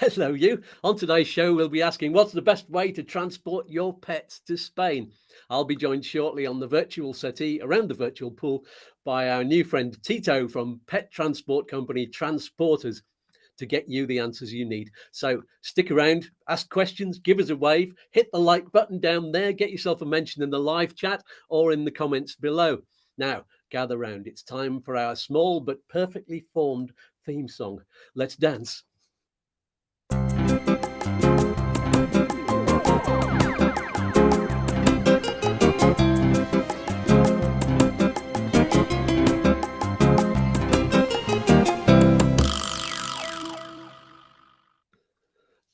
Hello, you. On today's show, we'll be asking what's the best way to transport your pets to Spain. I'll be joined shortly on the virtual settee around the virtual pool by our new friend Tito from pet transport company Transporters to get you the answers you need. So stick around, ask questions, give us a wave, hit the like button down there, get yourself a mention in the live chat or in the comments below. Now, gather round. It's time for our small but perfectly formed theme song. Let's dance.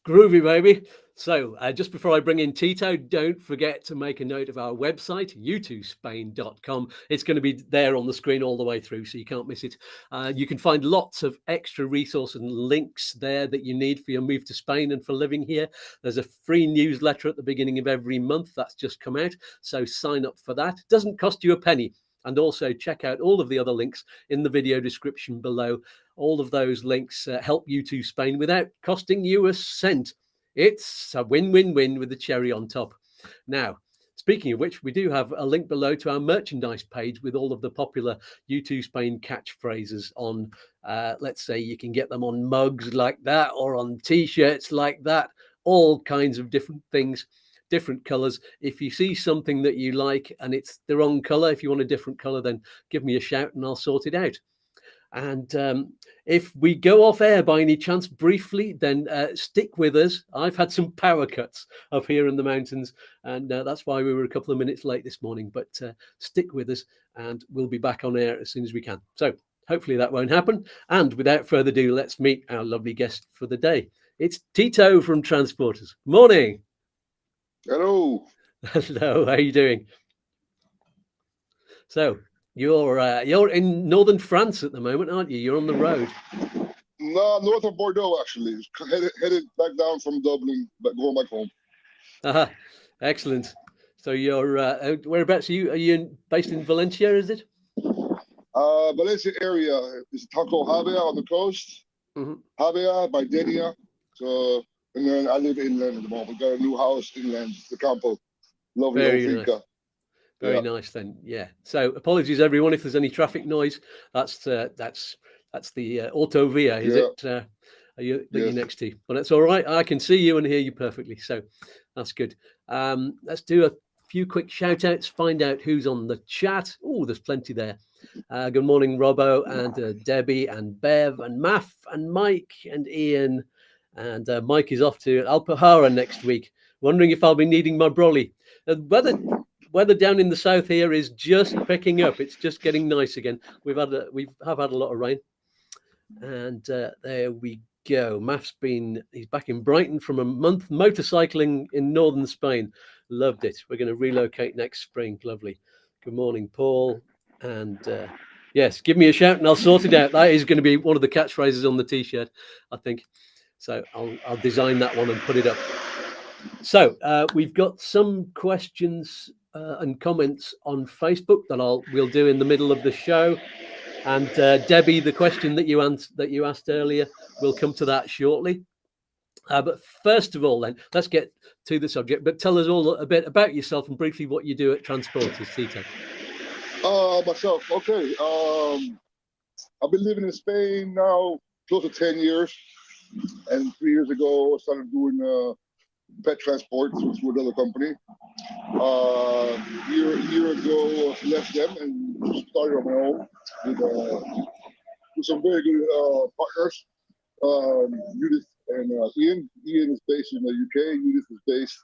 Groovy, baby. So just before I bring in Tito, don't forget to make a note of our website, u2spain.com. It's going to be there on the screen all the way through, so you can't miss it. You can find lots of extra resources and links there that you need for your move to Spain and for living here. There's a free newsletter at the beginning of every month that's just come out, so sign up for that. It doesn't cost you a penny. And also check out all of the other links in the video description below. All of those links help U2 Spain without costing you a cent. It's a win-win-win with the cherry on top. Now, speaking of which, we do have a link below to our merchandise page with all of the popular U2 Spain catchphrases on, let's say you can get them on mugs like that or on T-shirts like that, all kinds of different things, different colors. If you see something that you like and it's the wrong color, if you want a different color, then give me a shout and I'll sort it out. And if we go off air by any chance briefly, then stick with us. I've had some power cuts up here in the mountains, and that's why we were a couple of minutes late this morning. But stick with us, and we'll be back on air as soon as we can. So hopefully that won't happen. And without further ado, let's meet our lovely guest for the day. It's Tito from Transporters. Morning. Hello. Hello. How are you doing? So you're in northern France at the moment, aren't you? You're on the road. No, north of Bordeaux actually. Headed back down from Dublin, but going back home. Aha, excellent. So you're whereabouts are you? Are you based in Valencia? Is it? Valencia area is a town called Javea on the coast. Mm-hmm. Javea by Denia. So, and then I live inland at the moment. Got a new house inland, the Campo. Lovely Very old nice. finca. Very nice then. Yeah. So apologies everyone if there's any traffic noise. That's the Autovia, is it? Are you that you're next to? Well, that's all right. I can see you and hear you perfectly. So that's good. Let's do a few quick shout outs, find out who's on the chat. Oh, there's plenty there. Good morning, Robbo and Debbie and Bev and Maff and Mike and Ian. And Mike is off to Alpahara next week. Wondering if I'll be needing my brolly. Weather down in the south here is just picking up. It's just getting nice again. We have had a lot of rain, and there we go. He's back in Brighton from a month motorcycling in northern Spain. Loved it. We're going to relocate next spring. Lovely. Good morning, Paul. And yes, give me a shout and I'll sort it out. That is going to be one of the catchphrases on the T-shirt, I think. So I'll design that one and put it up. So we've got some questions and comments on Facebook that we'll do in the middle of the show. And Debbie, the question that you asked earlier, we'll come to that shortly. But first of all, then, let's get to the subject. But tell us all a bit about yourself and briefly what you do at Transporters, Tito. Myself, okay. I've been living in Spain now close to 10 years. And 3 years ago, I started doing pet transport through another company. A year ago, I left them and started on my own with some very good partners. Judith and Ian. Ian is based in the UK. Judith is based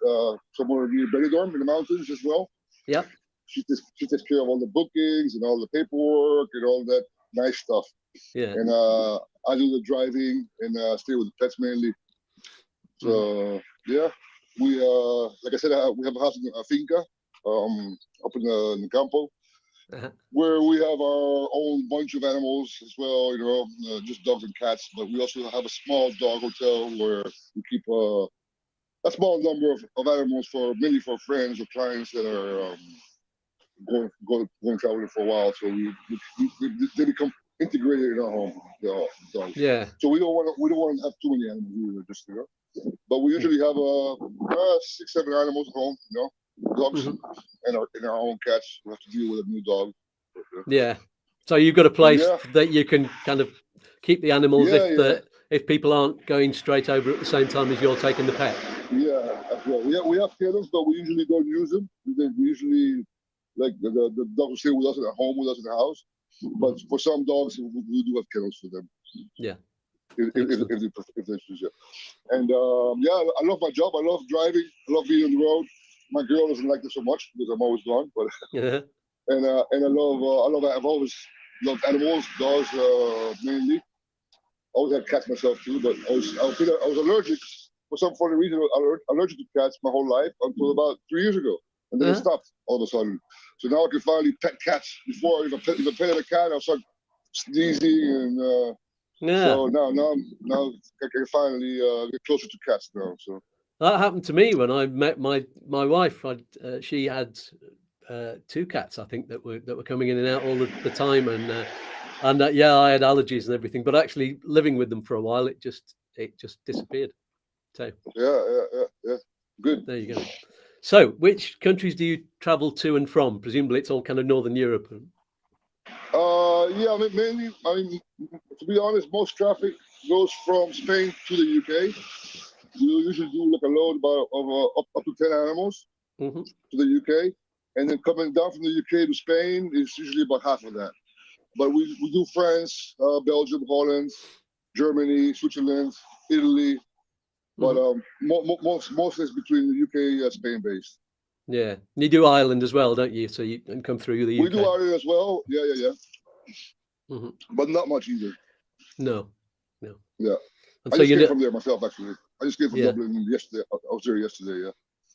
somewhere near Benidorm in the mountains as well. Yeah. She takes care of all the bookings and all the paperwork and all that nice stuff. Yeah. And I do the driving and stay with the pets mainly. So yeah, we like I said, we have a house in a finca up in the campo, where we have our own bunch of animals as well. You know, just dogs and cats. But we also have a small dog hotel where we keep a small number of animals mainly for friends or clients that are going traveling for a while. So they become integrated in our home. The dogs. Yeah. So we don't want to have too many animals either, just But we usually have 6, 7 animals at home. Dogs Mhm. and our own cats. We have to deal with a new dog. Yeah. So you've got a place Yeah. that you can kind of keep the animals Yeah, if people aren't going straight over at the same time as you're taking the pet. yeah, as well. We have kennels, but we usually don't use them. We usually like the dog will stay with us at home with us in the house. But for some dogs, we do have kennels for them. Yeah. If they choose it. And I love my job. I love driving. I love being on the road. My girl doesn't like this so much because I'm always gone. But Yeah. and I've always loved animals, dogs mainly. I always had cats myself too, but I was allergic for some funny reason. I was allergic to cats my whole life until about 3 years ago, and then it stopped all of a sudden. So now I can finally pet cats. Before, if I petted a cat, I'll start sneezing, and so now I can finally get closer to cats now. So that happened to me when I met my wife. She had 2 cats, I think, that were coming in and out all the time, and I had allergies and everything. But actually, living with them for a while, it just disappeared. So yeah, good. There you go. So, which countries do you travel to and from? Presumably, it's all kind of Northern Europe. Yeah, mainly. I mean, to be honest, most traffic goes from Spain to the UK. We usually do like a load of up to 10 animals to the UK, and then coming down from the UK to Spain is usually about half of that. But we do France, Belgium, Holland, Germany, Switzerland, Italy. But most is between the UK and Spain based. Yeah, you do Ireland as well, don't you? So you can come through the UK. We do Ireland as well. Yeah. But not much either. No. Yeah. And I just came from there myself, actually. I just came from Dublin yesterday. I was there yesterday. Yeah.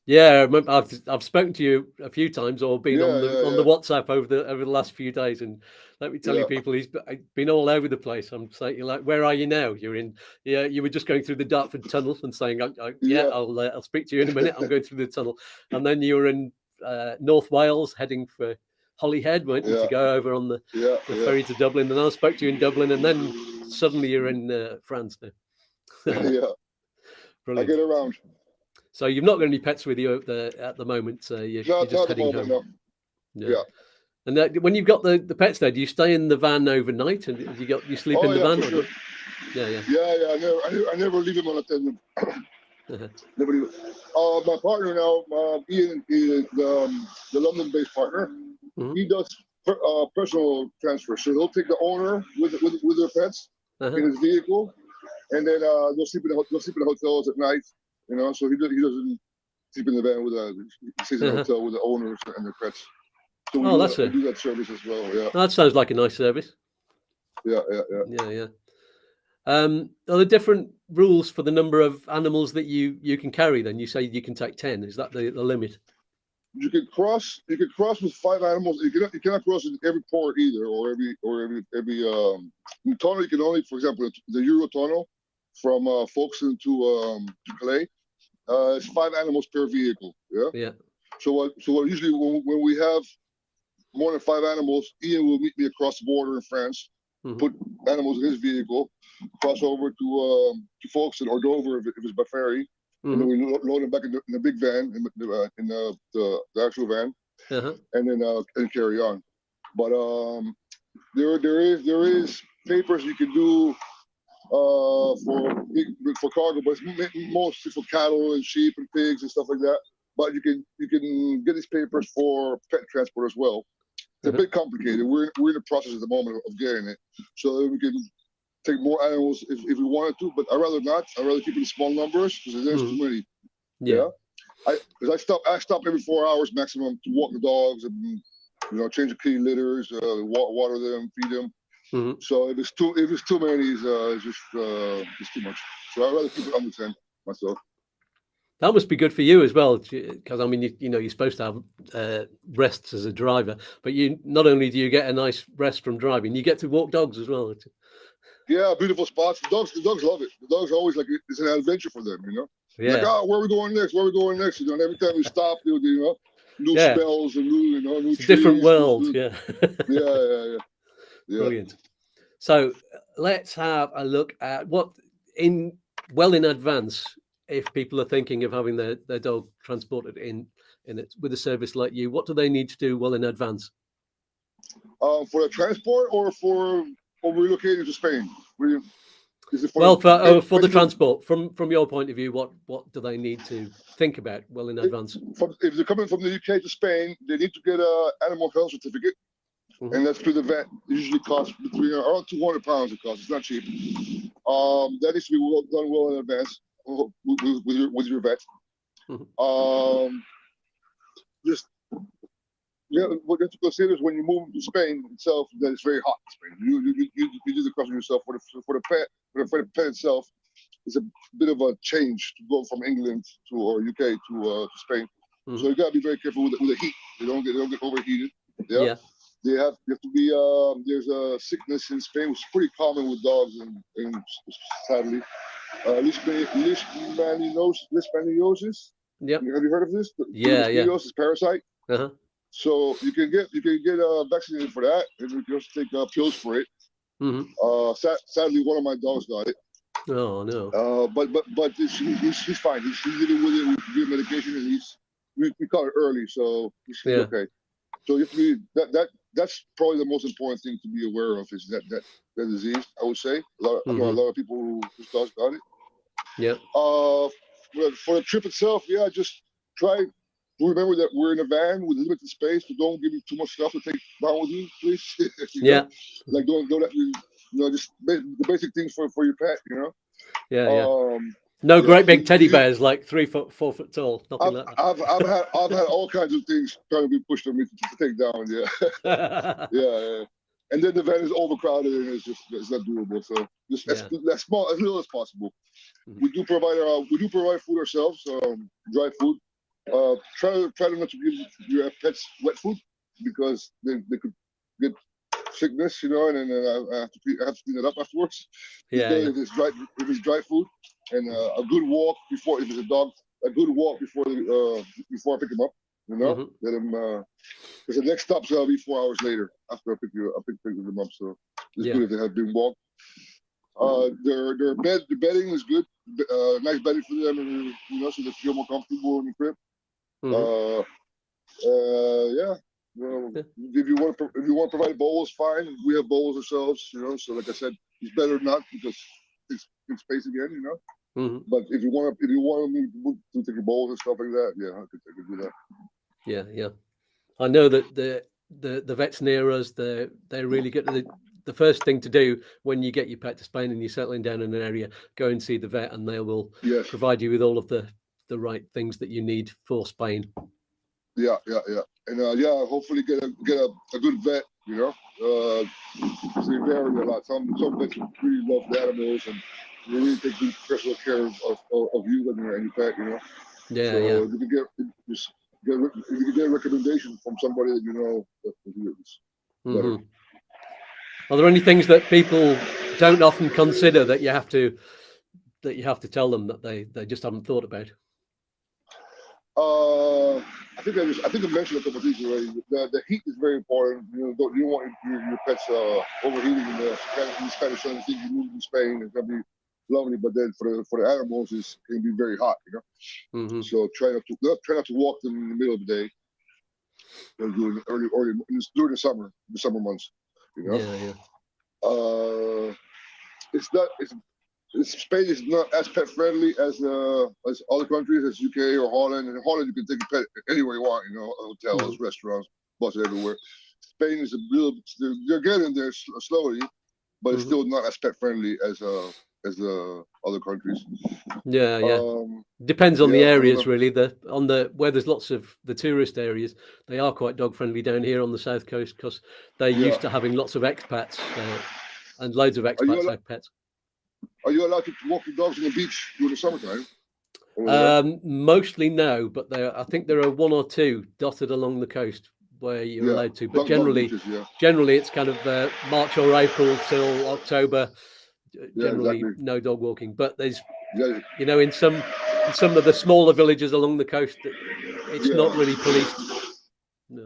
Yeah, I remember I've spoken to you a few times, or been on the WhatsApp over the last few days, and let me tell you, people, he's been all over the place. I'm saying, like, where are you now? You're in, you were just going through the Dartford Tunnel and saying, I'll speak to you in a minute. I'm going through the tunnel, and then you were in North Wales, heading for Holyhead, weren't you, to go over on the ferry to Dublin, and I spoke to you in Dublin, and then suddenly you're in France now. Yeah, brilliant. I get around. So you've not got any pets with you at the moment. You're just heading home. No. Yeah. And when you've got the pets there, do you stay in the van overnight, and you sleep in the van? For sure. Yeah. I never leave him unattended. Never leave. My partner now, Ian, is the London-based partner. He does personal transfer, so he'll take the owner with their pets in his vehicle, and then they'll sleep in the hotels at night. So he doesn't sleep in the van he stays in the hotel with the owners and their pets. So we do that service as well. Yeah. That sounds like a nice service. Yeah. Are there different rules for the number of animals that you can carry? Then you say you can take 10. Is that the limit? You can cross with 5 animals. You cannot cross in every port either, or every tunnel. You can only, for example, the Eurotunnel from Folkestone to Calais. It's 5 animals per vehicle. Yeah. So usually when we have more than 5 animals, Ian will meet me across the border in France, put animals in his vehicle, cross over to Folkestone or Dover if it's by ferry, and then we load them back in the big van, in the actual van, and then carry on. But there is papers you can do for cargo, but it's mostly for cattle and sheep and pigs and stuff like that. But you can get these papers for pet transport as well. It's a bit complicated. We're in the process at the moment of getting it, so we can take more animals if we wanted to. But I'd rather not. I'd rather keep it in small numbers because there's too many. Yeah. Because I stop every 4 hours maximum to walk the dogs and change the clean litters, water them, feed them. So if it's too many, it's too much. So I'd rather keep it under 10 myself. That must be good for you as well, because I mean, you're supposed to have rests as a driver, but you not only do you get a nice rest from driving, you get to walk dogs as well. Yeah, beautiful spots. The dogs love it. The dogs are always like it's an adventure for them, Yeah. Like, where are we going next? Where are we going next? And every time we stop, new smells and new trees. Different world. Yeah. Brilliant. So let's have a look at what in advance, if people are thinking of having their dog transported in it with a service like you, what do they need to do well in advance? For the transport or for relocating to Spain? Is it for Well, for the transport, from your point of view, what do they need to think about well in advance? If they're coming from the UK to Spain, they need to get an animal health certificate, and that's through the vet. It usually costs between around £200. It costs. It's not cheap. That needs to be done well in advance with your vet. Just what you have to consider is when you move to Spain itself, that it's very hot in Spain. You do the crossing yourself for the pet itself. It's a bit of a change to go from England or UK to Spain. So you gotta be very careful with the heat. They don't get overheated. Yeah. They have to be. There's a sickness in Spain which is pretty common with dogs, and sadly, leishmaniasis. Yep. Have you heard of this? Leishmaniasis parasite. So you can get vaccinated for that, and you can also take pills for it. Sadly, one of my dogs got it. Oh no! But he's fine. He's dealing with it with good medication, and we caught it early, so he's okay. So you have to be that's probably the most important thing to be aware of is that disease. I would say a lot of people whose dogs got it. Yeah. For the trip itself, just try. Remember that we're in a van with limited space, so don't give me too much stuff to take down with you, please. Like don't let me, just the basic things for your pet, No great big teddy bears like 3 foot, 4 foot tall. Nothing like that. I've had all kinds of things trying to be pushed on me to take down. Yeah. And then the van is overcrowded and it's not doable. So just as little as possible. We do provide food ourselves, dry food. Try not to give your pets wet food because they could get sickness, and then I have to clean it up afterwards. If it's dry food, and a good walk before, if it's a dog, a good walk before I pick him up. Let him because the next stop's will be 4 hours later after I pick them up. So it's good if they have been walked. The bedding is good. Nice bedding for them, so they feel more comfortable in the crib. If you want to provide bowls, fine. We have bowls ourselves, So like I said, it's better not because it's in space again, But if you want me to take your bowls and stuff like that, I could do that. Yeah. I know that the vets near us, they're really good. The first thing to do when you get your pet to Spain and you're settling down in an area, go and see the vet, and they will provide you with all of the right things that you need for Spain. Yeah, and hopefully get a good vet. They vary a lot. Some vets really love the animals and they really take good personal care of you and your pet. So you can get a recommendation from somebody that that Are there any things that people don't often consider that you have to tell them that they just haven't thought about? I think I mentioned a couple of things already. The heat is very important. You don't want your pets overheating in the Spanish sun. You move to Spain, it's gonna be lovely, but then for the animals, it can be very hot. So try not to walk them in the middle of the day. During the summer months. Spain is not as pet friendly as other countries, as UK or Holland. In Holland, you can take a pet anywhere you want, hotels, restaurants, buses everywhere. Spain is they're getting there slowly, but it's still not as pet friendly as the other countries. Depends on the areas, really. Where there's lots of the tourist areas, they are quite dog friendly down here on the south coast because they're used to having lots of expats and loads of expats have pets. Are you allowed to walk your dogs on the beach during the summertime? Mostly no, but I think there are 1 or 2 dotted along the coast where you're allowed to. But generally it's kind of March or April till October. Generally, no dog walking. But there's, in some of the smaller villages along the coast, it's not really policed. No.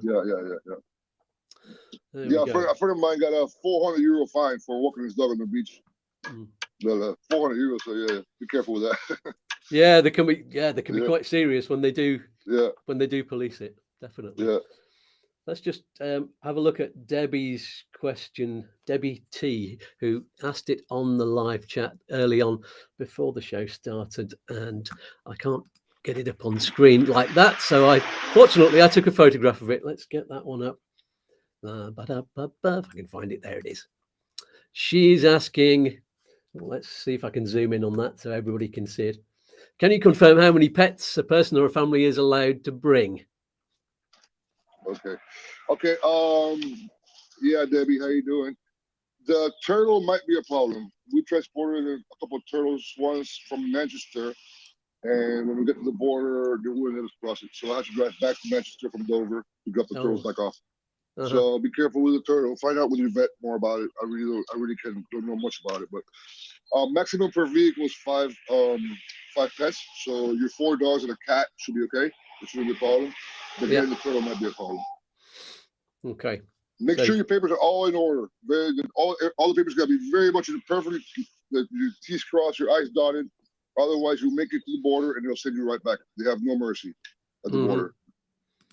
Yeah. There Yeah, we go. a friend of mine got a 400 euro fine for walking his dog on the beach. Mm. Well, 400 euros. So yeah, be careful with that. Yeah, they can be. Yeah, they can be Yeah. quite serious when they do Yeah, police it. Definitely. yeah. Let's just have a look at Debbie's question. Debbie T, who asked it on the live chat early on before the show started, and I can't get it up on screen like that. So fortunately I took a photograph of it. Let's get that one up. If I can find it, there it is. She's asking. Let's see if I can zoom in on that so everybody can see it. Can you confirm how many pets a person or a family is allowed to bring? Okay. Okay. Yeah, Debbie, how you doing? The turtle might be a problem. We transported a couple of turtles once from Manchester, and when we get to the border, they wouldn't let us cross it. So I had to drive back to Manchester from Dover to drop the turtles back off. So be careful with the turtle. Find out with your vet more about it. I really don't know much about it, but maximum per vehicle is five pets. So your 4 dogs and a cat should be okay. It shouldn't be a problem. But Yeah. then the turtle might be a problem. Okay. Make sure your papers are all in order. Very good. All the papers got to be very much in perfect. Your T's crossed, your I's dotted. Otherwise, you'll make it to the border and they'll send you right back. They have no mercy at the border.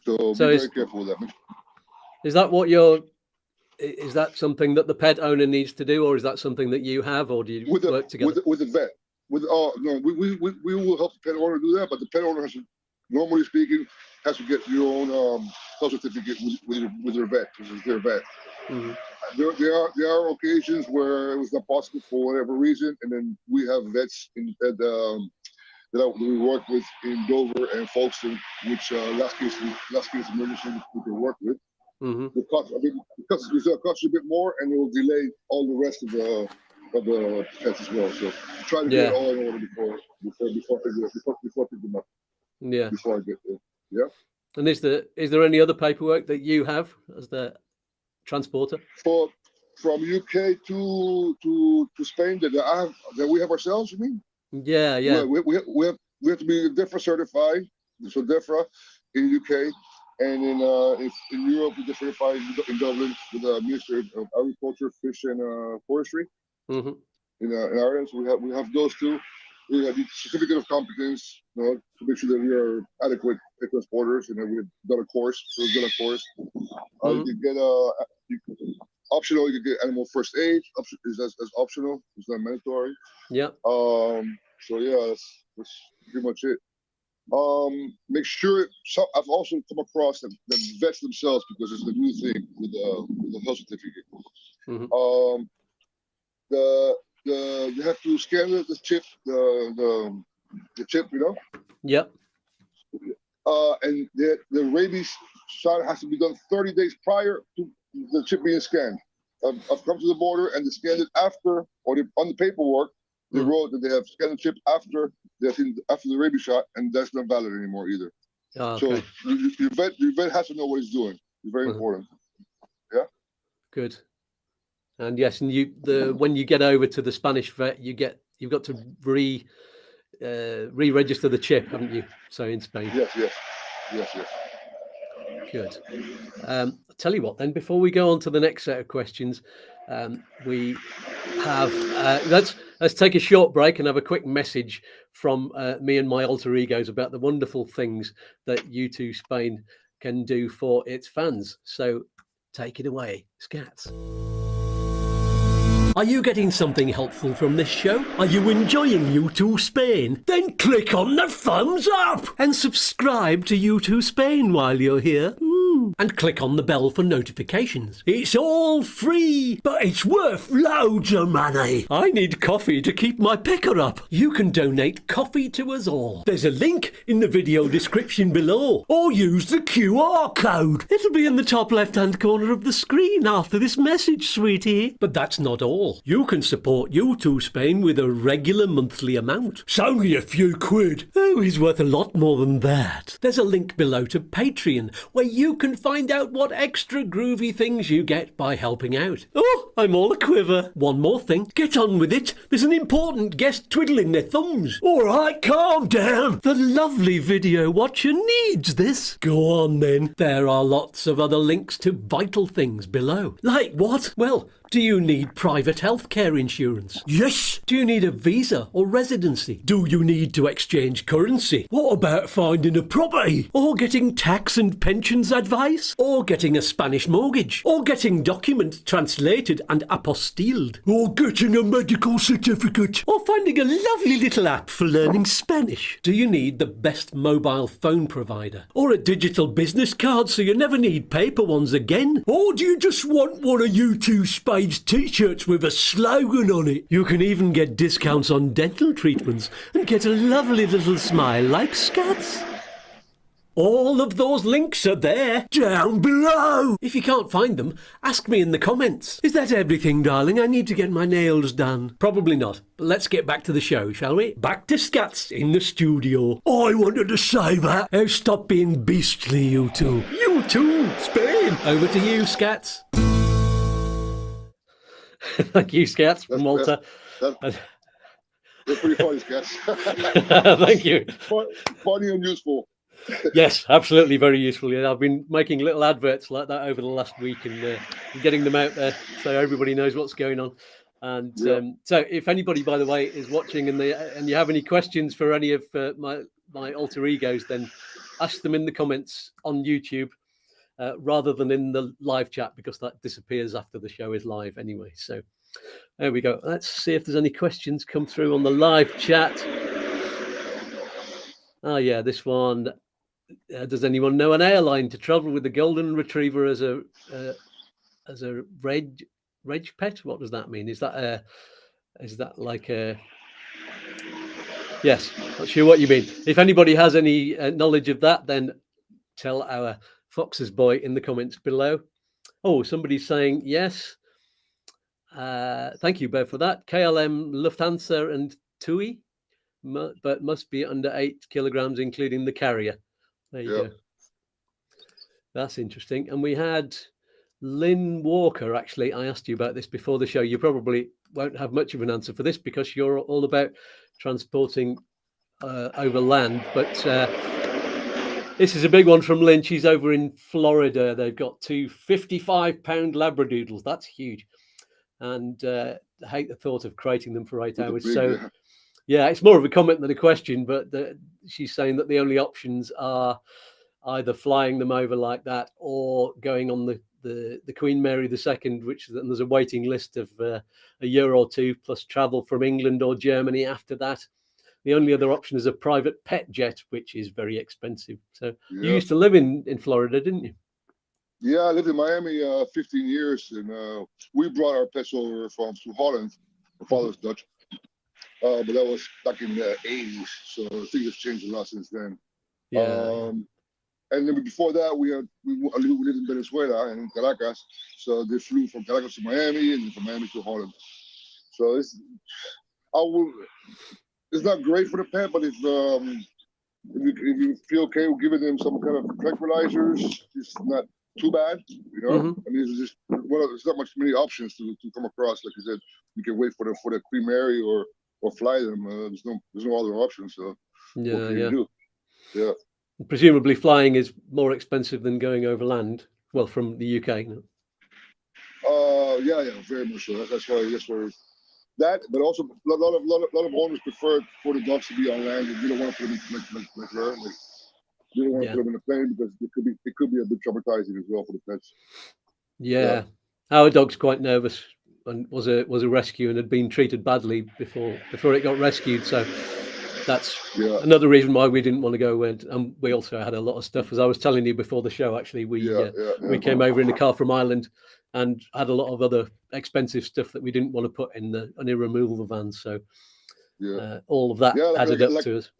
So be very careful with that. Is that something that the pet owner needs to do, or is that something that you have, or do you work together? With the vet. No, we will help the pet owner do that, but the pet owner has to, normally speaking, has to get your own health certificate with their vet, because it's their vet. There are occasions where it was not possible for whatever reason, and then we have vets that we work with in Dover and Folkestone, which last case emergency we can work with. It costs a bit more, and it will delay all the rest of the pets as well. So try to get it all in order before picking them up. Yeah. Before I get there. Yeah. And is there any other paperwork that you have as the transporter? From UK to Spain that we have ourselves, you mean? Yeah. We have to be DEFRA certified. So DEFRA in UK. And in Europe, we get certified in Dublin with the Ministry of Agriculture, Fish and Forestry. In Ireland, so we have those two. We have the certificate of competence, to make sure that we are adequate pet transporters, and then we've done a course. So we've done a course. You can get optional. You can get animal first aid. Is optional. It's not mandatory. Yeah. So yeah, that's pretty much it. Make sure. I've also come across the vets themselves, because it's a new thing with the health certificate. They have to scan the chip, the chip, Yep. And the rabies shot has to be done 30 days prior to the chip being scanned. I've come to the border and they scanned it after, or on the paperwork, they wrote that they have scanned the chip after the rabies shot, and that's not valid anymore either. Okay. So your vet has to know what he's doing. It's very important. Yeah. Good. And yes, and when you get over to the Spanish vet, you've got to re-register the chip, haven't you? So in Spain. Yes. Good. I'll tell you what then, before we go on to the next set of questions, we have let's take a short break and have a quick message from me and my alter egos about the wonderful things that U2 Spain can do for its fans. So take it away, Scats. Are you getting something helpful from this show? Are you enjoying U2 Spain? Then click on the thumbs up and subscribe to U2 Spain while you're here. And click on the bell for notifications. It's all free, but it's worth loads of money. I need coffee to keep my picker up. You can donate coffee to us all. There's a link in the video description below, or use the QR code. It'll be in the top left-hand corner of the screen after this message, sweetie. But that's not all. You can support U2 Spain with a regular monthly amount. It's only a few quid. Oh, he's worth a lot more than that. There's a link below to Patreon, where you can find out what extra groovy things you get by helping out. Oh, I'm all a quiver. One more thing. Get on with it. There's an important guest twiddling their thumbs. All right, calm down. The lovely video watcher needs this. Go on then. There are lots of other links to vital things below. Like what? Well, do you need private healthcare insurance? Yes. Do you need a visa or residency? Do you need to exchange currency? What about finding a property? Or getting tax and pensions advice? Or getting a Spanish mortgage? Or getting documents translated and apostilled? Or getting a medical certificate? Or finding a lovely little app for learning Spanish? Do you need the best mobile phone provider? Or a digital business card so you never need paper ones again? Or do you just want one of U2 Spain's t-shirts with a slogan on it? You can even get discounts on dental treatments and get a lovely little smile like Scats. All of those links are there, down below. If you can't find them, ask me in the comments. Is that everything, darling? I need to get my nails done. Probably not, but let's get back to the show, shall we? Back to Scats in the studio. I wanted to say that. Oh, stop being beastly, you two. You too, Spain. Over to you, Scats. Thank you, Scats, from Malta. That's pretty funny, Scats. Thank you. Funny and useful. Yes, absolutely, very useful. Yeah, I've been making little adverts like that over the last week and getting them out there so everybody knows what's going on. And so, if anybody, by the way, is watching and you have any questions for any of my alter egos, then ask them in the comments on YouTube rather than in the live chat, because that disappears after the show is live anyway. So there we go. Let's see if there's any questions come through on the live chat. Oh yeah, this one. Does anyone know an airline to travel with the golden retriever as a reg pet? What does that mean? Is that like a? Yes, not sure what you mean. If anybody has any knowledge of that, then tell our Fox's boy in the comments below. Oh, somebody's saying yes. Thank you, Bev, for that. KLM, Lufthansa, and TUI, but must be under 8 kilograms, including the carrier. There you go. That's interesting. And we had Lynn Walker. Actually, I asked you about this before the show. You probably won't have much of an answer for this because you're all about transporting over land. But this is a big one from Lynn. She's over in Florida. They've got 2 55-pound Labradoodles. That's huge. And I hate the thought of creating them for 8 hours. Yeah, it's more of a comment than a question, but she's saying that the only options are either flying them over like that or going on the Queen Mary II, and there's a waiting list of a year or two, plus travel from England or Germany after that. The only other option is a private pet jet, which is very expensive. So you used to live in Florida, didn't you? Yeah, I lived in Miami 15 years, and we brought our pets over to Holland. My father's Dutch. But that was back in the 80s, so things have changed a lot since then. Yeah. And then before that, we lived in Venezuela and in Caracas, so they flew from Caracas to Miami and then from Miami to Holland. So it's not great for the pet, but if you feel okay with giving them some kind of tranquilizers, it's not too bad, you know. Mm-hmm. I mean, there's not many options to come across. Like you said, you can wait for the Queen Mary or fly them. There's no other option. So what can you do? Yeah. Presumably, flying is more expensive than going over land. Well, from the UK. No? Yeah, very much so. That's where that. But also, a lot of owners prefer for the dogs to be on land. You don't want to put them like her. You don't want to put them in a plane because it could be a bit traumatizing as well for the pets. Yeah. Our dog's quite nervous and was a rescue and had been treated badly before it got rescued. So that's another reason why we didn't want to go. And we also had a lot of stuff, as I was telling you before the show. Actually, we came over in the car from Ireland and had a lot of other expensive stuff that we didn't want to put in the removal van. So all of that added up to us.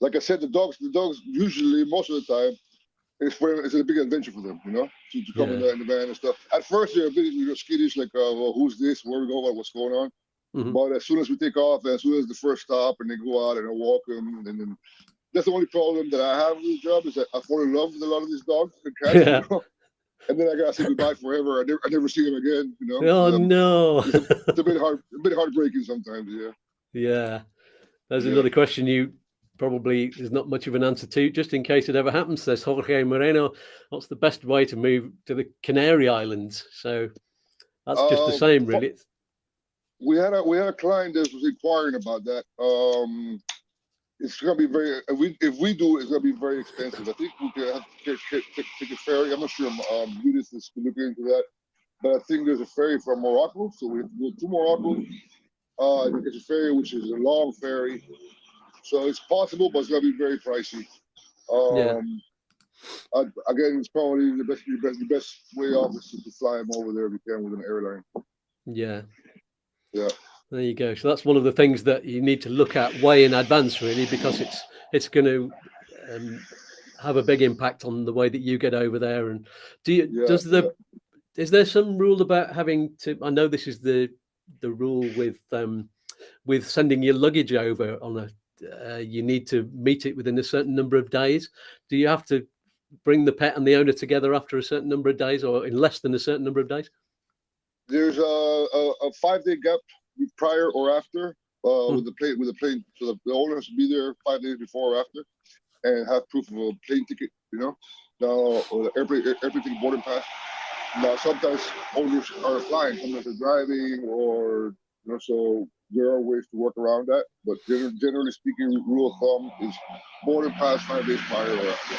Like I said, the dogs usually most of the time it's a big adventure for them, you know, to come in the van and stuff. At first they're a bit skittish, like well, who's this, where we go, what's going on. Mm-hmm. But as soon as we take off, and as soon as the first stop, and they go out and I walk them, and then that's the only problem that I have with the job is that I fall in love with a lot of these dogs and cats. You know? and then I gotta say goodbye forever. I never see him again. You know. Oh no. It's a bit heartbreaking sometimes. Yeah. Yeah. There's Yeah. another question you probably there's not much of an answer to, just in case it ever happens. Says Jorge Moreno, what's the best way to move to the Canary Islands? So that's just the same, really. We had a client that was inquiring about that. It's gonna be very. If we do, it's gonna be very expensive. I think we can have to take a ferry. I'm not sure. Judith is looking into that, but I think there's a ferry from Morocco, so we have to go to Morocco. It's a ferry, which is a long ferry, so it's possible, but it's gonna be very pricey. Yeah. Again, it's probably the best way off is to fly them over there if you can with an airline. Yeah. Yeah. There you go. So that's one of the things that you need to look at way in advance, really, because it's going to have a big impact on the way that you get over there. And is there some rule about having to? I know this is the rule with sending your luggage over on a. You need to meet it within a certain number of days. Do you have to bring the pet and the owner together after a certain number of days, or in less than a certain number of days? There's a 5-day gap prior or after with the plane. So the owner has to be there 5 days before or after, and have proof of a plane ticket. You know, now or the airplane ticket, boarding pass. Now sometimes owners are flying, sometimes they're driving, or so there are ways to work around that. But generally speaking, rule of thumb is boarding pass 5 days prior or after.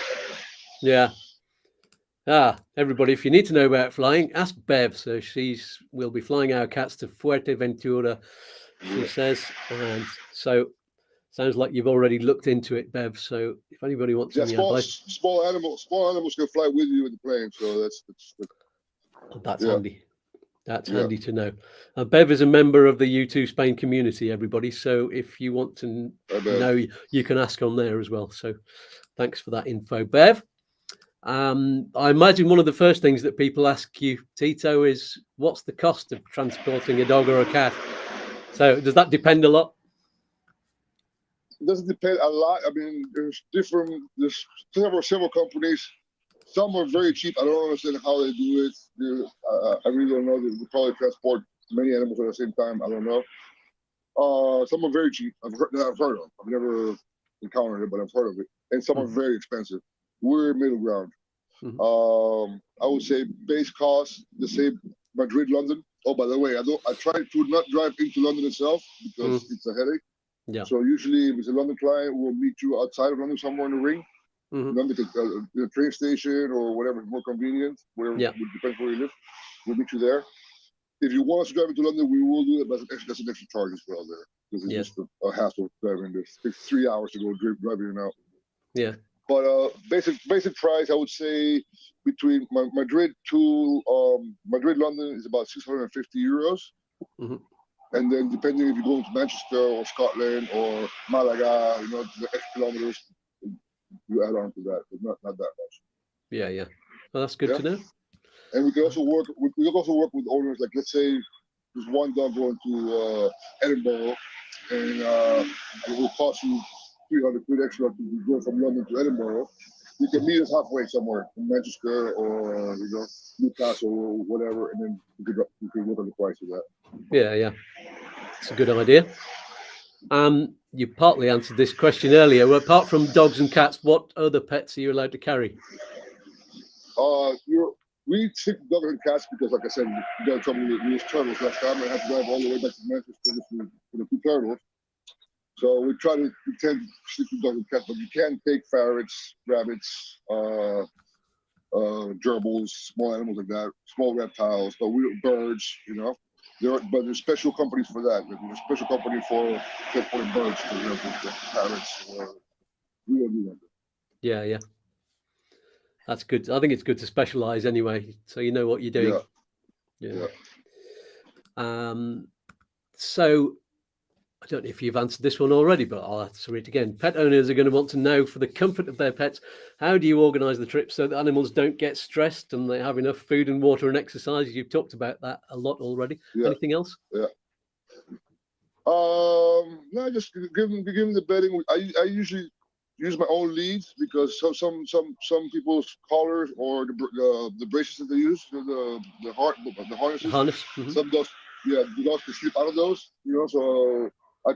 Yeah. Everybody, if you need to know about flying, ask Bev. So we'll be flying our cats to Fuerteventura, she says. And so sounds like you've already looked into it, Bev. So if anybody wants any advice, small animals can fly with you in the plane. So that's handy. That's handy to know. Bev is a member of the U2 Spain community, everybody. So if you want to know, you can ask on there as well. So thanks for that info, Bev. I imagine one of the first things that people ask you, Tito, is what's the cost of transporting a dog or a cat? So does that depend a lot? It doesn't depend a lot. I mean, there's several companies. Some are very cheap. I don't understand how they do it. I really don't know. They probably transport many animals at the same time. I don't know. Some are very cheap. I've heard of. I've never encountered it, but I've heard of it. And some are very expensive. We're middle ground. I would say base cost the same. Madrid, London. Oh, by the way, I try to not drive into London itself because it's a headache. Yeah. So usually, if it's a London client, we'll meet you outside of London, somewhere in the ring, the train station or whatever is more convenient. Whatever depends where you live. We'll meet you there. If you want us to drive into London, we will do it, but that's an extra charge as well there because it's just a hassle driving. It takes 3 hours to go driving in and out. Yeah. But basic price, I would say between Madrid to London is about 650 euros. And then depending if you're going to Manchester or Scotland or Malaga, the extra kilometers, you add on to that, but not that much. Yeah. Well, that's good to know. And we can also work with owners. Like, let's say there's one dog going to Edinburgh, and it will cost you 300 quid extra to go from London to Edinburgh. You can meet us halfway somewhere in Manchester or Newcastle or whatever, and then you can work on the price of that. Yeah, it's a good idea. You partly answered this question earlier. Well, apart from dogs and cats, what other pets are you allowed to carry? We stick to dogs and cats because, like I said, we got trouble with these turtles last time. I had to drive all the way back to Manchester for the 2 turtles. So we tend to stick to dogs and cats, but you can take ferrets, rabbits, gerbils, small animals like that, small reptiles, but birds, but there's special companies for that. Like, there's a special company for transporting birds, for example, parrots. We don't do that. Yeah. That's good. I think it's good to specialize anyway, so you know what you're doing. Yeah. So I don't know if you've answered this one already, but I'll answer it again. Pet owners are going to want to know, for the comfort of their pets, how do you organize the trip so that animals don't get stressed and they have enough food and water and exercise? You've talked about that a lot already. Anything else? Yeah. No, just give them the bedding. I usually use my own leads because some people's collars or the braces that they use, the harnesses, Harness. some dogs, yeah, the dogs can slip out of those, so I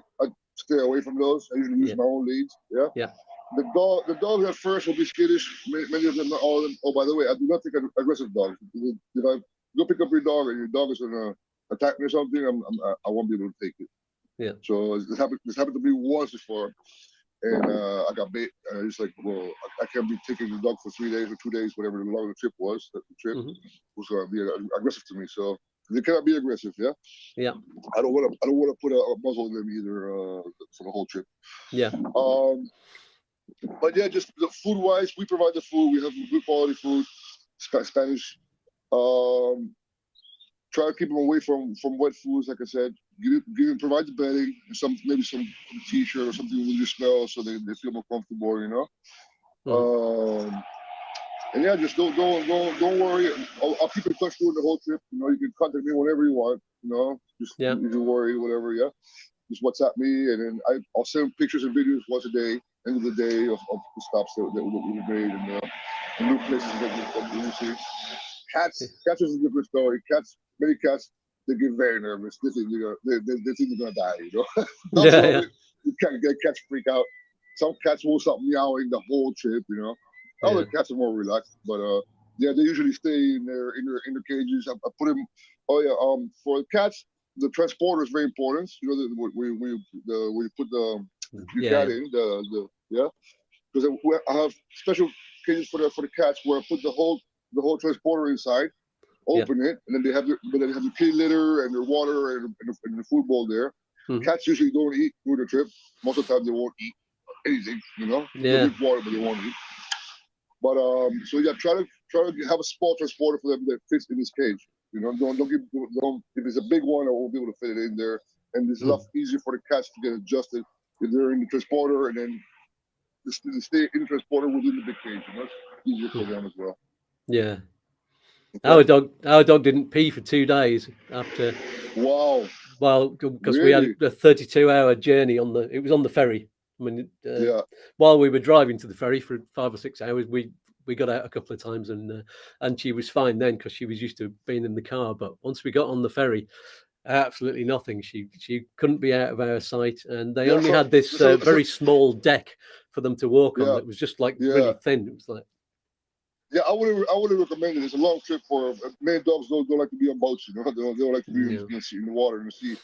stay away from those. I usually use my own leads. Yeah. Yeah. The dogs at first will be skittish. Many of them, not all of them. Oh, by the way, I do not take aggressive dogs. If I go pick up your dog and your dog is gonna attack me or something, I won't be able to take it. Yeah. So this happened to me once before, and I got bait. And it's like, well, I can't be taking the dog for 3 days or 2 days, whatever the long the trip was. That the trip was gonna be aggressive to me. So they cannot be aggressive. Yeah. Yeah. I don't want to put a muzzle in them either for the whole trip. Yeah. But yeah, just the food wise, we provide the food. We have good quality food, Spanish. Try to keep them away from wet foods, like I said. Provide the bedding, and maybe some t-shirt or something with your smell, so they feel more comfortable, And yeah, just don't worry. I'll keep in touch during the whole trip. You can contact me whenever you want. Just if you're worried, whatever. Yeah, just WhatsApp me, and then I'll send pictures and videos once a day. End of the day of the stops that we've made and new places that we see. Cats is a different story. Many cats, they get very nervous. They think they're gonna die. Cats freak out. Some cats won't stop meowing the whole trip. Other cats are more relaxed, but they usually stay in their cages. I put them. For cats, the transporter is very important. We put your cat in because I have special cages for the cats where I put the whole transporter inside, open it, and then they have the kitty litter and their water and the food bowl there. Cats usually don't eat through the trip. Most of the time they won't eat anything. They drink water, but they won't eat. But try to have a small transporter for them that fits in this cage. Don't if it's a big one, I won't be able to fit it in there. And it's a lot easier for the cats to get adjusted if they're in the transporter, and then to stay in the transporter within the big cage. It's easier for them as well. Yeah. Okay. Our dog didn't pee for 2 days after. Wow. Well, because we had a 32-hour journey it was on the ferry. I mean, while we were driving to the ferry for 5 or 6 hours, we got out a couple of times, and she was fine then because she was used to being in the car. But once we got on the ferry, absolutely nothing. She couldn't be out of our sight, and they only had this very small deck for them to walk on. That was just like really thin. It was like. Yeah, I would recommend it. It's a long trip for many dogs. Don't like to be on boats. They don't like to be in the water in the sea.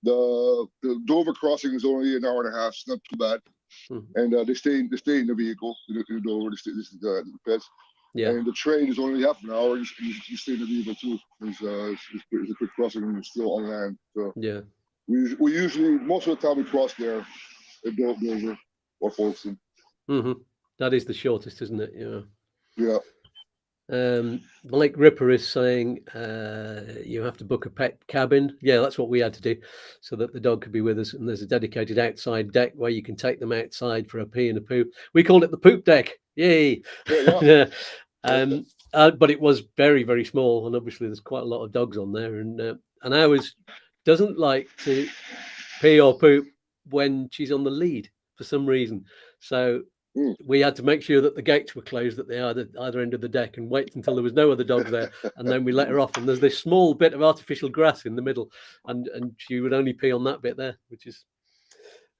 The Dover crossing is only an hour and a half. It's not too bad. And they stay in the vehicle in Dover. The pets. Yeah. And the train is only half an hour. You stay in the vehicle too. It's a quick crossing, and you're still on land. So yeah, we usually most of the time we cross there at Dover or Folkestone. That is the shortest, isn't it? Yeah. Yeah. Blake Ripper is saying you have to book a pet cabin. Yeah, that's what we had to do, so that the dog could be with us. And there's a dedicated outside deck where you can take them outside for a pee and a poo. We called it the poop deck. Yay! Yeah. But it was very, very small, and obviously there's quite a lot of dogs on there. And ours doesn't like to pee or poop when she's on the lead for some reason. So we had to make sure that the gates were closed at the either end of the deck and wait until there was no other dogs there, and then we let her off. And there's this small bit of artificial grass in the middle, and she would only pee on that bit there, which is.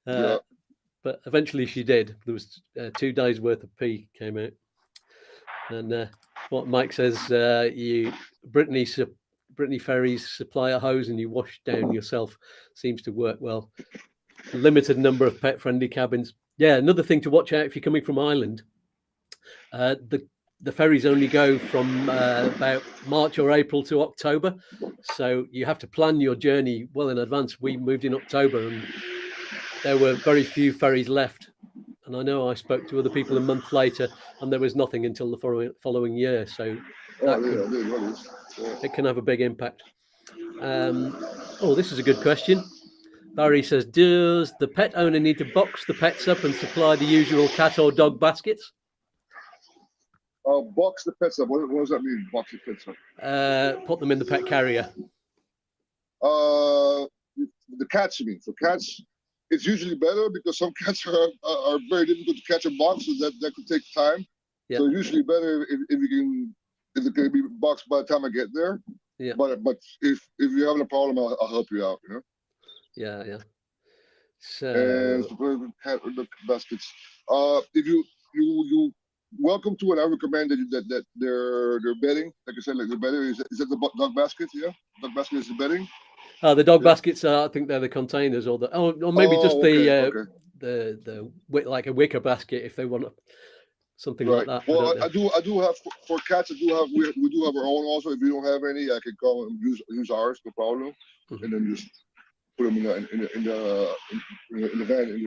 But eventually she did. There was 2 days worth of pee came out, and what Mike says, Brittany Ferries supply a hose and you wash down yourself. Seems to work well. Limited number of pet-friendly cabins. Yeah, another thing to watch out if you're coming from Ireland. The ferries only go from about March or April to October, so you have to plan your journey well in advance. We moved in October, and there were very few ferries left. And I know I spoke to other people a month later, and there was nothing until the following year. So it can have a big impact. This is a good question. Barry says, does the pet owner need to box the pets up and supply the usual cat or dog baskets? Box the pets up. What does that mean, box the pets up? Put them in the pet carrier. The cats, you mean? For cats, it's usually better because some cats are very difficult to catch a box, so that could take time. Yeah. So it's usually better if you can if it can be boxed by the time I get there. Yeah. But if you're having a problem, I'll help you out. You know. Yeah. Yeah. And So the baskets. If you welcome to, and I recommend that they're bedding. Like I said, like the bedding is that the dog basket? Yeah, dog basket is the bedding. the dog Yeah. baskets are, I think they're the containers, or maybe just Oh, okay, okay. the like a wicker basket if they want something like Right. that. I Well, don't know. I do have for cats. We do have our own also. If you don't have any, I can come and use ours, no problem. Mhm. And then just put them in the van in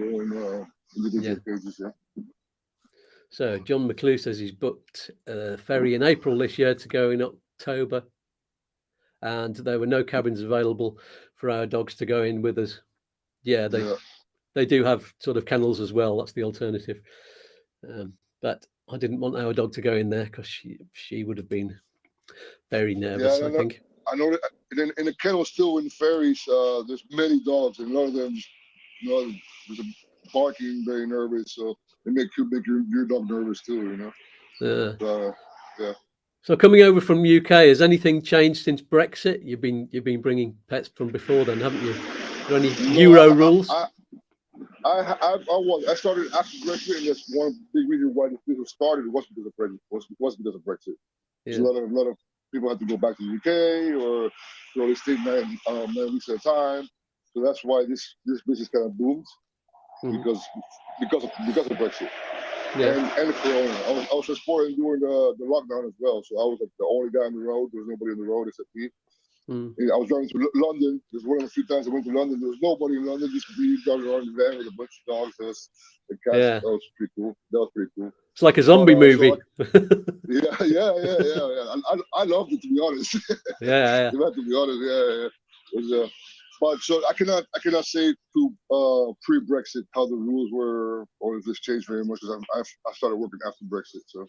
the Yeah. cages. Yeah. So John McClue says he's booked a ferry in April this year to go in October, and there were no cabins available for our dogs to go in with us. Yeah, they do have sort of kennels as well. That's the alternative. But I didn't want our dog to go in there because she would have been very nervous, Yeah, I think. I know that in the kennel still in the ferries, there's many dogs, and a lot of them, there's a barking, very nervous, so they make your dog nervous too, you know. Yeah. So coming over from UK, has anything changed since Brexit? You've been bringing pets from before then, haven't you? Are there any Euro rules? I started after Brexit, and that's one big reason why this business started. It wasn't because of Brexit. It was because of Brexit. Yeah. A lot of people had to go back to the UK, or they stayed 9 weeks at a time. So that's why this business kind of boomed because of Brexit. Yeah. And the corona. I was transporting during the lockdown as well. So I was like the only guy on the road. There was nobody on the road except me. I was driving to London. There's one of the few times I went to London. There was nobody in London, just me driving around in the van with a bunch of dogs and cats. Yeah. That was pretty cool. It's like a zombie movie. Yeah. I loved it, to be honest. Yeah. To be honest, yeah. It was, but so I cannot say to pre-Brexit how the rules were or if this changed very much because I started working after Brexit. So.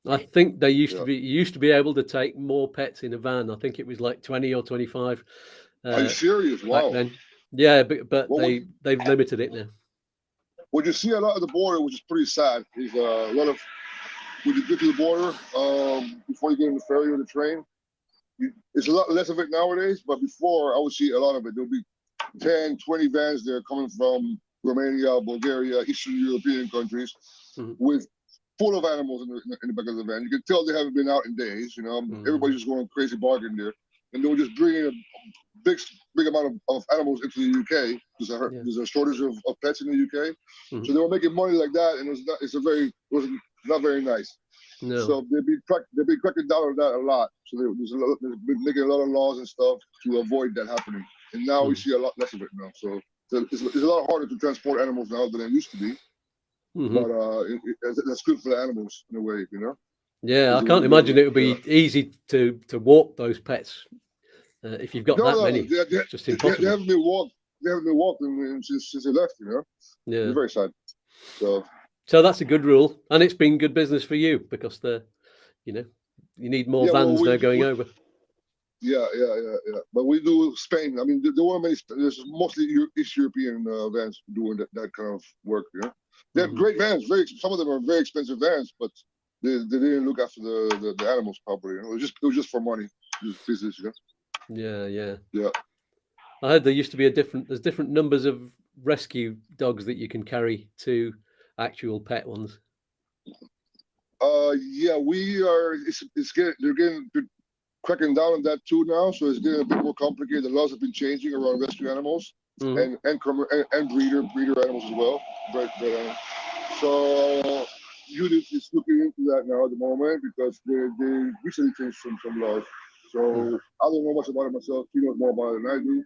I think they used to be able to take more pets in a van. I think it was like 20 or 25. Are you serious? Wow. Back then. Yeah, but they've limited it now. What you see a lot at the border, which is pretty sad, is a lot of when you get to the border before you get in the ferry or the train. It's a lot less of it nowadays, but before I would see a lot of it. There'll be 10, 20 vans there coming from Romania, Bulgaria, Eastern European countries with full of animals in the back of the van. You can tell they haven't been out in days. You know, everybody's just going crazy bargain there, and they were just bringing a big amount of animals into the UK because there's a shortage of pets in the UK. So they were making money like that, and it was not very nice. No. So they've been cracking down on that a lot. So they've been making a lot of laws and stuff to avoid that happening. And now we see a lot less of it now. So it's a lot harder to transport animals now than it used to be. But that's good for the animals in a way, you know. Yeah, I can't imagine it would be easy to walk those pets if you've got that many. It's just impossible. They haven't been walked. They haven't been walked since they left, you know. Yeah, it's very sad. So that's a good rule, and it's been good business for you because you need more vans now going over. Yeah. But we do Spain. I mean, there weren't many. There's mostly East European vans doing that kind of work. You know, they have great vans. Some of them are very expensive vans, but they didn't look after the animals properly. You know? It was just for money. Just business, you know. Yeah. I heard there used to be there's different numbers of rescue dogs that you can carry to actual pet ones. We are. They're getting cracking down on that too now, so it's getting a bit more complicated. The laws have been changing around rescue animals and breeder animals as well. Bred animals. So UNIT is looking into that now at the moment because they recently changed some laws. So I don't know much about it myself. He knows more about it than I do.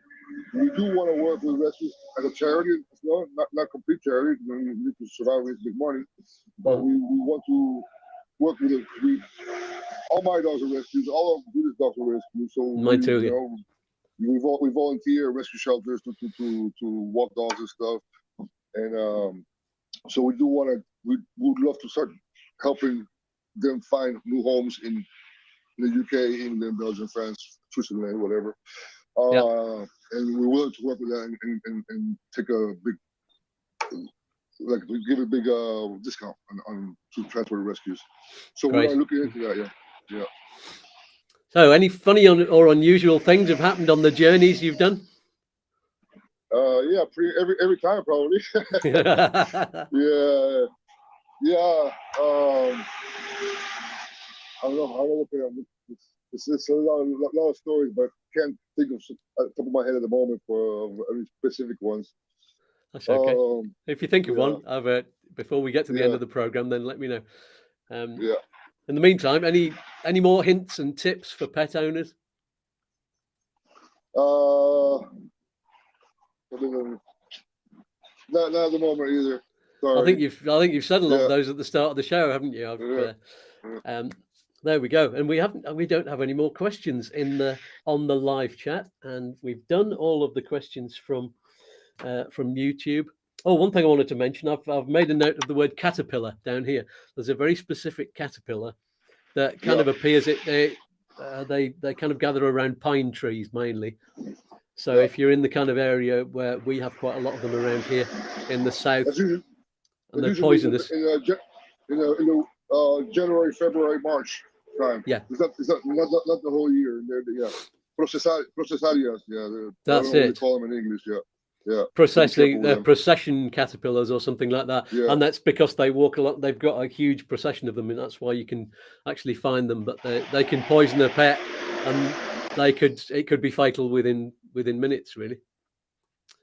We do want to work with rescues as a charity as well, not complete charity. We need to survive with big money, but we want to work with all my dogs are rescues. All of Judith's dogs are rescues. So mine too. We volunteer at rescue shelters to walk dogs and stuff, and so we would love to start helping them find new homes in the UK, England, Belgium, France, Switzerland, whatever. And we're willing to work with that and take a big, like we give a big discount on to transport rescues. So Great. we are looking into that. Yeah. So, any funny or unusual things have happened on the journeys you've done? Yeah, every time probably. Yeah. I don't know what it's a lot of stories, but can't think of at the top of my head at the moment for any specific ones. That's okay. If you think of one, before we get to the end of the program, then let me know. In the meantime, any more hints and tips for pet owners? Not at the moment either. Sorry. I think you've said a lot of those at the start of the show, haven't you? There we go. And we don't have any more questions on the live chat, and we've done all of the questions from YouTube. Oh, one thing I wanted to mention, I've made a note of the word caterpillar down here. There's a very specific caterpillar that kind of appears they kind of gather around pine trees mainly. So if you're in the kind of area where we have quite a lot of them around here in the south, and they're poisonous. In the January, February, March time. Yeah. It's not the whole year. Yeah. Processarias. Yeah. That's it. They call them in English. Yeah. Procession caterpillars or something like that. Yeah. And that's because they walk a lot. They've got a huge procession of them, and that's why you can actually find them. But they can poison a pet, and it could be fatal within minutes, really.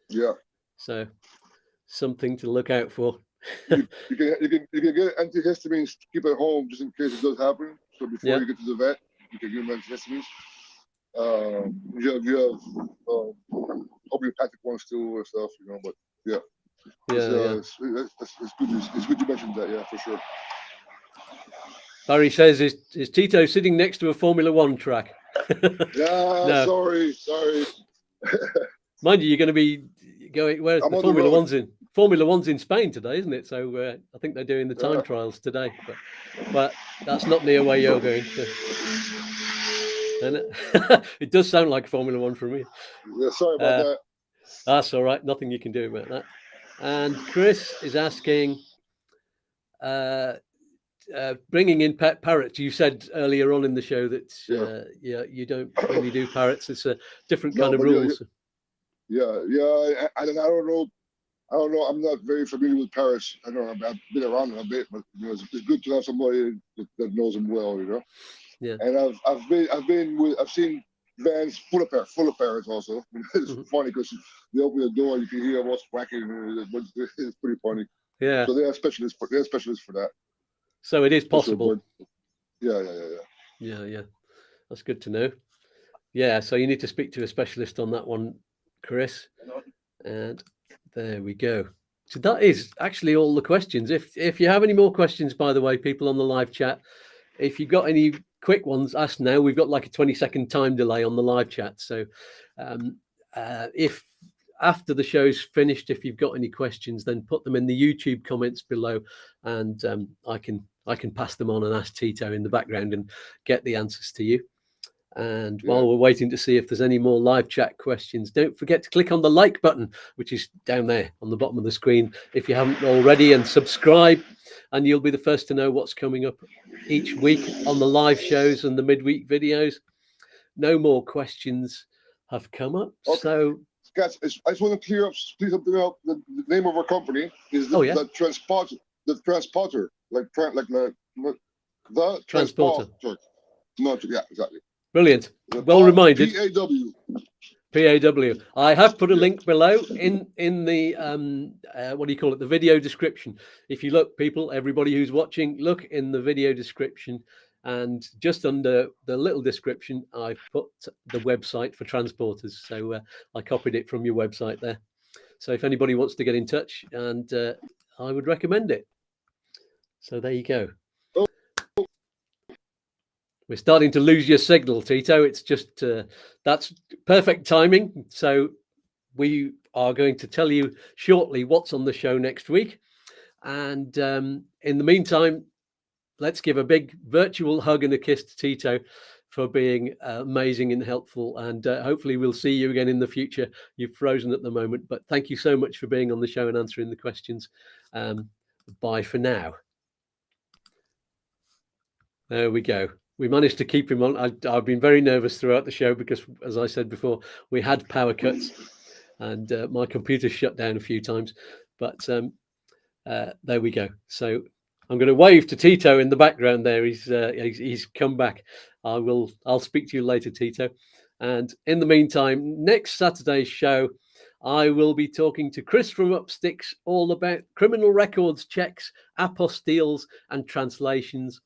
Yeah. So something to look out for. you can get antihistamines to keep at home just in case it does happen. So before you get to the vet, you can give them antihistamines. You have homeopathic ones too and stuff, but it's good you mentioned that, for sure. Barry says, is Tito sitting next to a Formula One track? No. Sorry. Mind you, you're going to be going, where's the Formula One's in? Formula One's in Spain today, isn't it? So I think they're doing the time trials today, but that's not near where you're going. So. And it does sound like Formula One for me. Yeah, sorry about that. That's all right. Nothing you can do about that. And Chris is asking, bringing in pet parrots. You said earlier on in the show that you don't really do parrots. It's a different kind of rules. Yeah. I don't know. I'm not very familiar with parrots. I don't know. I've been around them a bit, but it's good to have somebody that knows them well. Yeah. And I've seen vans full of parrots also. It's funny because they open the door, you can hear what's quacking. It's pretty funny. Yeah. So they're specialists for that. So it is possible. Yeah. Yeah. That's good to know. Yeah. So you need to speak to a specialist on that one, Chris. And there we go. So that is actually all the questions. If you have any more questions, by the way, people on the live chat, if you've got any quick ones, ask now. We've got like a 20-second time delay on the live chat. So if after the show's finished, if you've got any questions, then put them in the YouTube comments below, and I can pass them on and ask Tito in the background and get the answers to you. And while we're waiting to see if there's any more live chat questions, don't forget to click on the like button, which is down there on the bottom of the screen if you haven't already, and subscribe, and you'll be the first to know what's coming up each week on the live shows and the midweek videos. No more questions have come up. Okay. So guys, I just want to clear something up. The name of our company is the Transporter. The Transporter, like the Transporter. Yeah, exactly. Brilliant. Well reminded. PAW. I have put a link below in the the video description. If you look, people, everybody who's watching, look in the video description, and just under the little description, I've put the website for transporters. So I copied it from your website there. So if anybody wants to get in touch, and I would recommend it. So there you go. We're starting to lose your signal, Tito. It's just that's perfect timing. So we are going to tell you shortly what's on the show next week. And in the meantime, let's give a big virtual hug and a kiss to Tito for being amazing and helpful. And hopefully we'll see you again in the future. You've frozen at the moment, but thank you so much for being on the show and answering the questions. Bye for now. There we go. We managed to keep him on. I've been very nervous throughout the show because, as I said before, we had power cuts and my computer shut down a few times. But there we go. So I'm going to wave to Tito in the background there. He's come back. I'll speak to you later, Tito. And in the meantime, next Saturday's show, I will be talking to Chris from Upsticks all about criminal records checks, apostilles, and translations.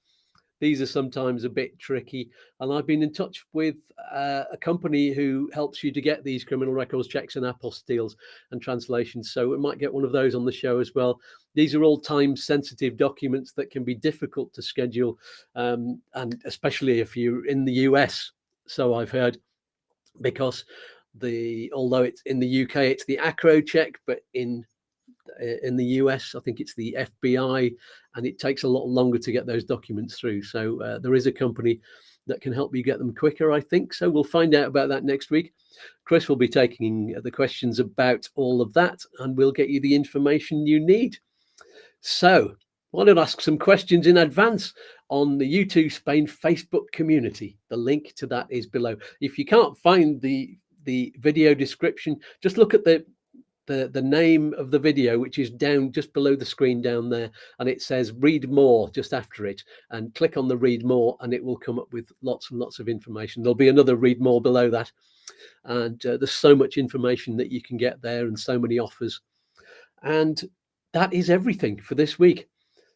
These are sometimes a bit tricky. And I've been in touch with a company who helps you to get these criminal records checks and apostilles and translations. So we might get one of those on the show as well. These are all time-sensitive documents that can be difficult to schedule, and especially if you're in the US. So I've heard, because although it's in the UK, it's the ACRO check, but in the US, I think it's the FBI, and it takes a lot longer to get those documents through. So there is a company that can help you get them quicker, I think. So we'll find out about that next week. Chris will be taking the questions about all of that, and we'll get you the information you need. So why don't I ask some questions in advance on the U2 Spain Facebook community? The link to that is below. If you can't find the video description, just look at the name of the video, which is down just below the screen down there, and it says read more just after it, and click on the read more and it will come up with lots and lots of information. There'll be another read more below that, and there's so much information that you can get there and so many offers. And that is everything for this week.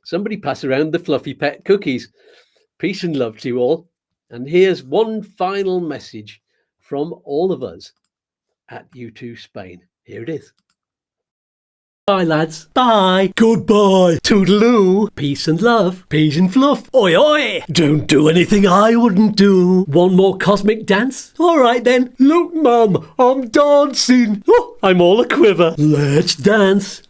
Somebody pass around the fluffy pet cookies. Peace and love to you all. And here's one final message from all of us at U2 Spain. Here it is. Bye, lads. Bye. Goodbye. Toodaloo. Peace and love. Peas and fluff. Oi, oi. Don't do anything I wouldn't do. One more cosmic dance? All right, then. Look, Mum, I'm dancing. Oh, I'm all a quiver. Let's dance.